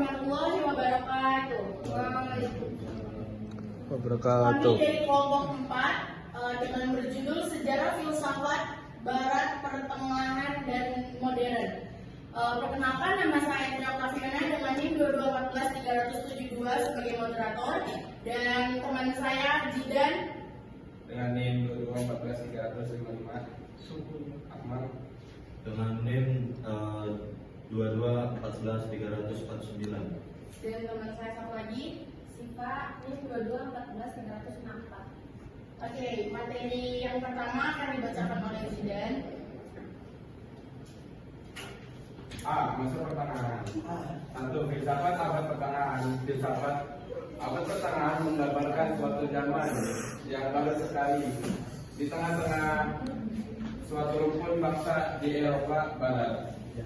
warahmatullahi wabarakatuh. Kami dari kelompok 4 dengan berjudul Sejarah Filsafat Barat Pertengahan dan Modern. Perkenalkan, nama saya Tina Praviana dengan NIM 2214-372 sebagai moderator, dan teman saya Jidan dengan NIM 2214-355 Akmal dengan NIM 2214-349 dan teman saya satu lagi Siva NIM 2214-364. Oke, materi yang pertama akan dibacakan oleh Jidan. Masa pertengahan. Satu, filsafat abad pertengahan. Filsafat abad pertengahan menggambarkan suatu zaman yang baru sekali di tengah-tengah suatu rumpun bangsa di Eropa Barat.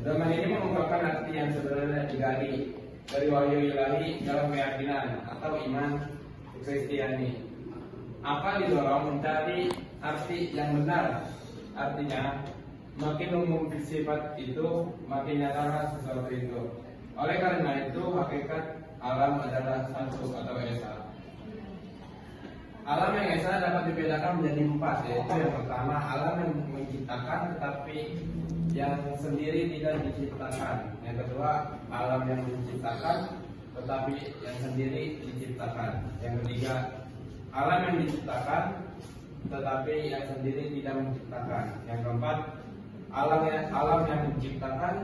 Zaman ini mengungkapkan arti yang sebenarnya digali dari wahyu ilahi dalam keyakinan atau iman Kristiani. Akal didorong mencari arti yang benar. Artinya, makin umum sifat itu, makin nyata sesuatu itu. Oleh karena itu, hakikat alam adalah satu atau esa. Alam yang esa dapat dibedakan menjadi 4, yaitu yang pertama, alam yang menciptakan tetapi yang sendiri tidak diciptakan. Yang kedua, alam yang menciptakan tetapi yang sendiri diciptakan. Yang ketiga, alam yang diciptakan tetapi yang sendiri tidak menciptakan. Yang keempat, alam yang menciptakan,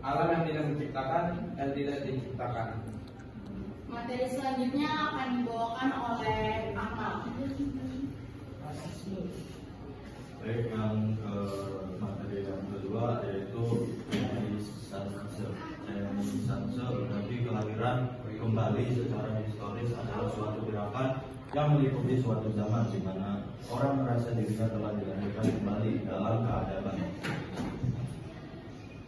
alam yang tidak menciptakan dan tidak diciptakan. Materi selanjutnya akan dibawakan oleh Akmal. Baik, yang materi yang kedua yaitu Renaissance. Berarti kelahiran kembali secara historis adalah suatu gerakan yang meliputi suatu zaman di mana orang merasa dirinya telah dilahirkan kembali dalam keadaban.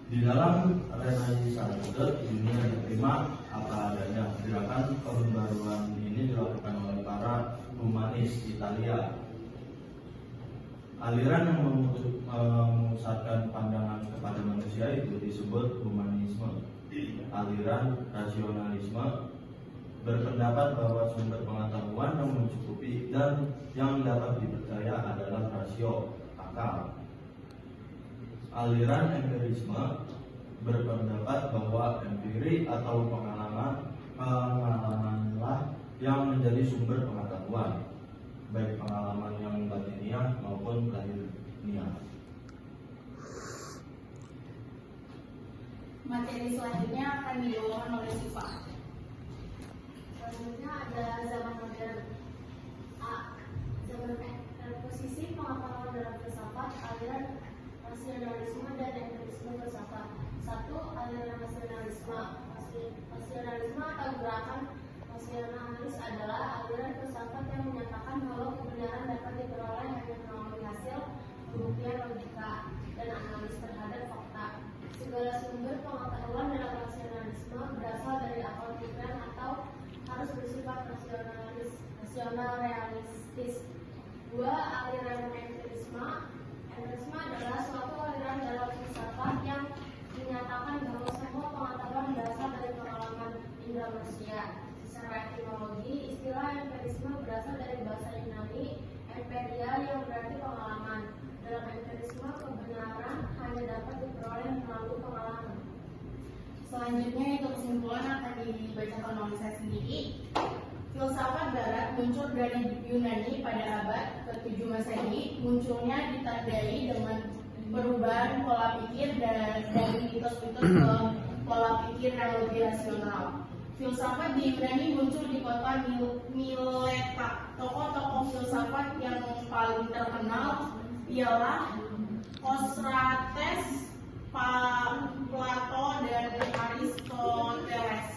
Di dalam Renaissance, dunia diterima apa adanya. Gerakan pembaruan ini dilakukan oleh para humanis Italia. Aliran yang memusatkan pandangan kepada manusia itu disebut humanisme. Aliran rasionalisme berpendapat bahwa sumber pengetahuan yang mencukupi dan yang dapat dipercaya adalah rasio, akal. Aliran empirisme berpendapat bahwa empiri atau pengalamanlah yang menjadi sumber pengetahuan, baik pengalaman yang batiniah maupun lahiriah. Materi selanjutnya akan dibawakan oleh Siva. Selanjutnya ada zaman modern. Zaman posisi pengetahuan dalam filsafat, aliran rasionalisme dan empirisme filsafat. 1. Aliran rasionalisme. Rasionalisme atau gerakan rasionalis adalah aliran filsafat yang menyatakan bahwa kebenaran dapat diperoleh hanya melalui hasil pembuktian logika dan analis terhadap fakta. Segala sumber pengetahuan dalam rasionalisme berasal dari akal pikiran atau harus bersifat rasional realistis. 2. Aliran empirisme. Empirisme adalah suatu aliran dalam filsafat yang menyatakan bahwa semua pengetahuan berasal dari pengalaman indera manusia. Secara etimologi, istilah empirisme berasal dari bahasa Yunani emperia yang berarti pengalaman. Dalam empirisme, kebenaran hanya dapat diperoleh melalui pengalaman. Selanjutnya itu kesimpulan akan dibacakan oleh saya sendiri. Filsafat Barat muncul dari Yunani pada abad ke-7 Masehi. Munculnya ditandai dengan perubahan pola pikir dari mitos-mitos ke pola pikir yang lebih rasional. Filsafat di Yunani muncul di kota Mileta. Tokoh-tokoh filsafat yang paling terkenal ialah Socrates, Plato, dan Aristoteles.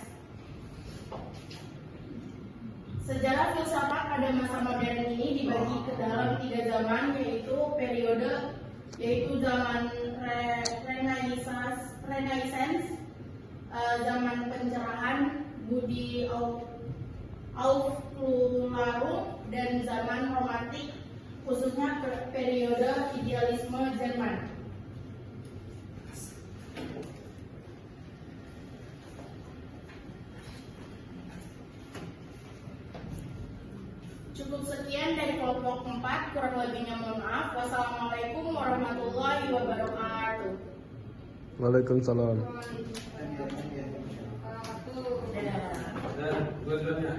Sejarah filsafat pada masa modern ini dibagi ke dalam 3 zaman, yaitu zaman Renaissance, zaman pencerahan Budi Aufklärung, dan zaman romantik, khususnya periode idealisme Jerman. Cukup sekian dari kelompok 4, kurang lebihnya mohon maaf. Wassalamualaikum warahmatullahi wabarakatuh. Waalaikumsalam. Dadah. Dan dua-duanya.